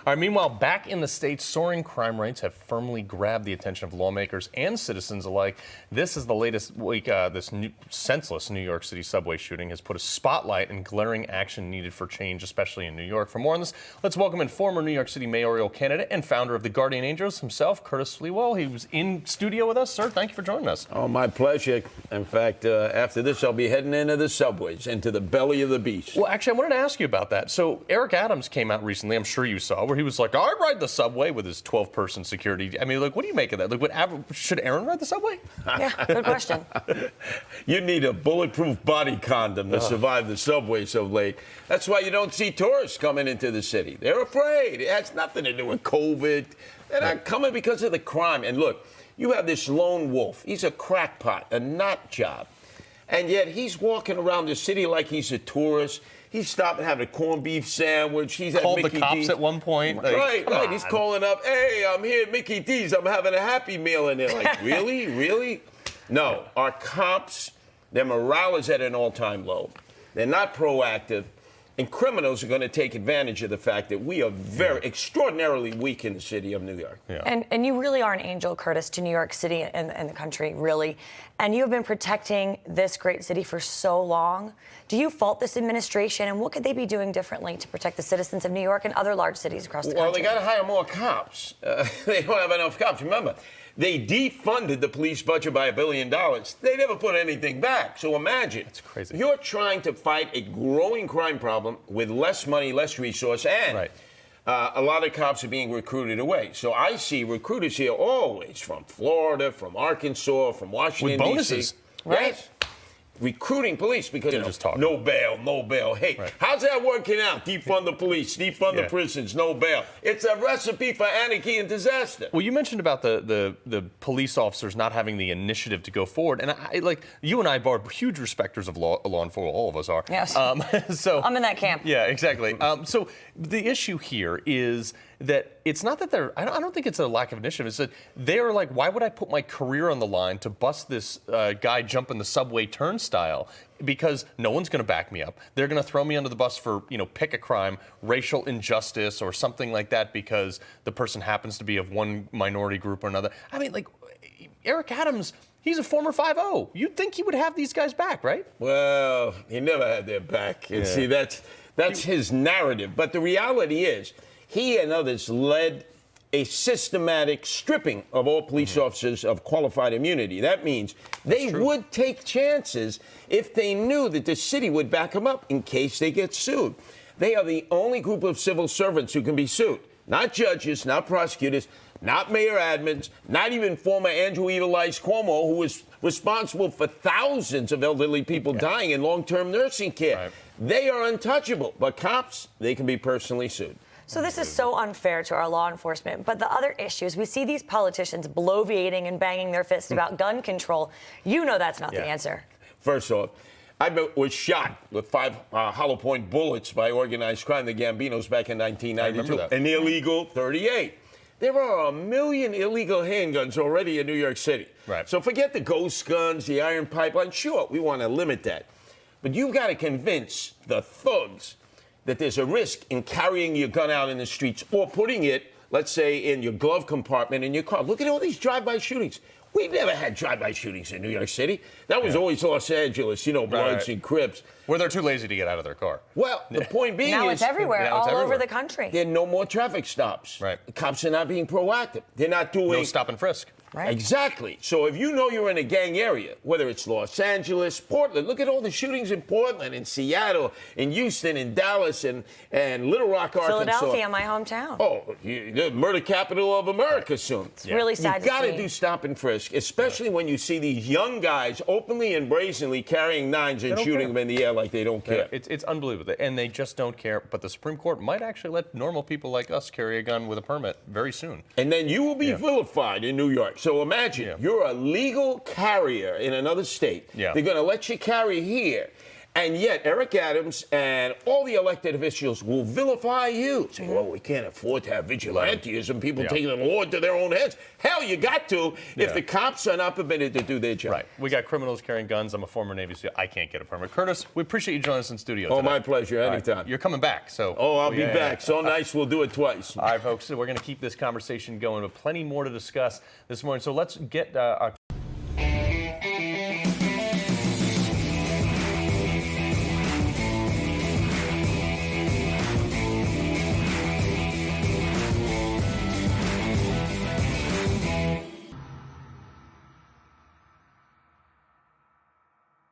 All right, meanwhile, back in the States, soaring crime rates have firmly grabbed the attention of lawmakers and citizens alike. This is the latest week. This senseless New York City subway shooting has put a spotlight and glaring action needed for change, especially in New York. For more on this, let's welcome in former New York City mayoral candidate and founder of the Guardian Angels himself, Curtis Sliwa. He was in studio with us. Sir, thank you for joining us. Oh, my pleasure. In fact, after this, I'll be heading into the subways, into the belly of the beast. Well, actually, I wanted to ask you about that. So Eric Adams came out recently, I'm sure you saw, where he was like, I ride the subway with his 12-person security. I mean, like, what do you make of that? Like, should Aaron ride the subway? Yeah, good question. You need a bulletproof body condom to survive the subway so late. That's why you don't see tourists coming into the city. They're afraid. It has nothing to do with COVID. They're not coming because of the crime. And look, you have this lone wolf. He's a crackpot, a nut job. And yet he's walking around the city like he's a tourist. He's stopping to have a corned beef sandwich. He's at Called Mickey the cops D's. at one point. Like, right. He's calling up, hey, I'm here at Mickey D's. I'm having a Happy Meal. And they're like, really? Really? No. Our cops, their morale is at an all-time low. They're not proactive. And criminals are going to take advantage of the fact that we are very extraordinarily weak in the city of New York. Yeah. And you really are an angel, Curtis, to New York City and the country, really. And you have been protecting this great city for so long. Do you fault this administration, and what could they be doing differently to protect the citizens of New York and other large cities across the country? Well, they got to hire more cops. They don't have enough cops. Remember, they defunded the police budget by $1 billion. They never put anything back. So imagine. That's crazy. You're trying to fight a growing crime problem with less money, less resource, and a lot of cops are being recruited away. So I see recruiters here always from Florida, from Arkansas, from Washington, with bonuses. D.C. Yes. Recruiting police because no bail, no bail. Hey, how's that working out? Defund the police, defund the prisons, no bail. It's a recipe for anarchy and disaster. Well, you mentioned about the police officers not having the initiative to go forward, and like you and I are huge respecters of law enforcement. All of us are. Yes. So I'm in that camp. Yeah, exactly. So the issue here is that it's not that I don't think it's a lack of initiative. It's that they're like, why would I put my career on the line to bust this guy jumping the subway turnstile? Because no one's going to back me up. They're going to throw me under the bus for, pick a crime, racial injustice or something like that because the person happens to be of one minority group or another. I mean, like, Eric Adams, he's a former 5-0. You'd think he would have these guys back, right? Well, he never had their back. And see, that's his narrative. But the reality is, he and others led a systematic stripping of all police officers of qualified immunity. That means they would take chances if they knew that the city would back them up in case they get sued. They are the only group of civil servants who can be sued. Not judges, not prosecutors, not mayor admins, not even former Andrew Evil Eyes Cuomo, who was responsible for thousands of elderly people dying in long-term nursing care. Right. They are untouchable. But cops, they can be personally sued. So this is so unfair to our law enforcement. But the other issues, we see these politicians bloviating and banging their fist about gun control. You know that's not the answer. First off, I was shot with 5 hollow point bullets by organized crime, the Gambinos, back in 1992. An illegal 38. There are 1 million illegal handguns already in New York City. Right. So forget the ghost guns, the iron pipeline. Sure, we want to limit that. But you've got to convince the thugs that there's a risk in carrying your gun out in the streets or putting it, let's say, in your glove compartment in your car. Look at all these drive-by shootings. We've never had drive-by shootings in New York City. That was always Los Angeles, Bloods and Crips. Where they're too lazy to get out of their car. Well, the point being now is... it's everywhere, all over the country. There are no more traffic stops. Right. The cops are not being proactive. They're not doing... No stop and frisk. Right. Exactly. So if you know you're in a gang area, whether it's Los Angeles, Portland, look at all the shootings in Portland, in Seattle, in Houston, in Dallas, and Little Rock, Arkansas. Philadelphia, my hometown. Oh, the murder capital of America soon. It's really sad to see. You've got to do stop and frisk, especially when you see these young guys openly and brazenly carrying nines and shooting them in the air like they don't care. It's unbelievable, and they just don't care. But the Supreme Court might actually let normal people like us carry a gun with a permit very soon. And then you will be vilified in New York. So imagine you're a legal carrier in another state. Yeah. They're going to let you carry here. And yet, Eric Adams and all the elected officials will vilify you. Say, well, we can't afford to have vigilantism, people taking the law into their own hands. Hell, you got to if the cops are not permitted to do their job. Right. We got criminals carrying guns. I'm a former Navy SEAL. I can't get a permit. Curtis, we appreciate you joining us in studio Oh, today. my pleasure. Anytime. Right. You're coming back, so. Oh, I'll be back. So nice, we'll do it twice. All right, folks, so we're going to keep this conversation going, but plenty more to discuss this morning. So let's get our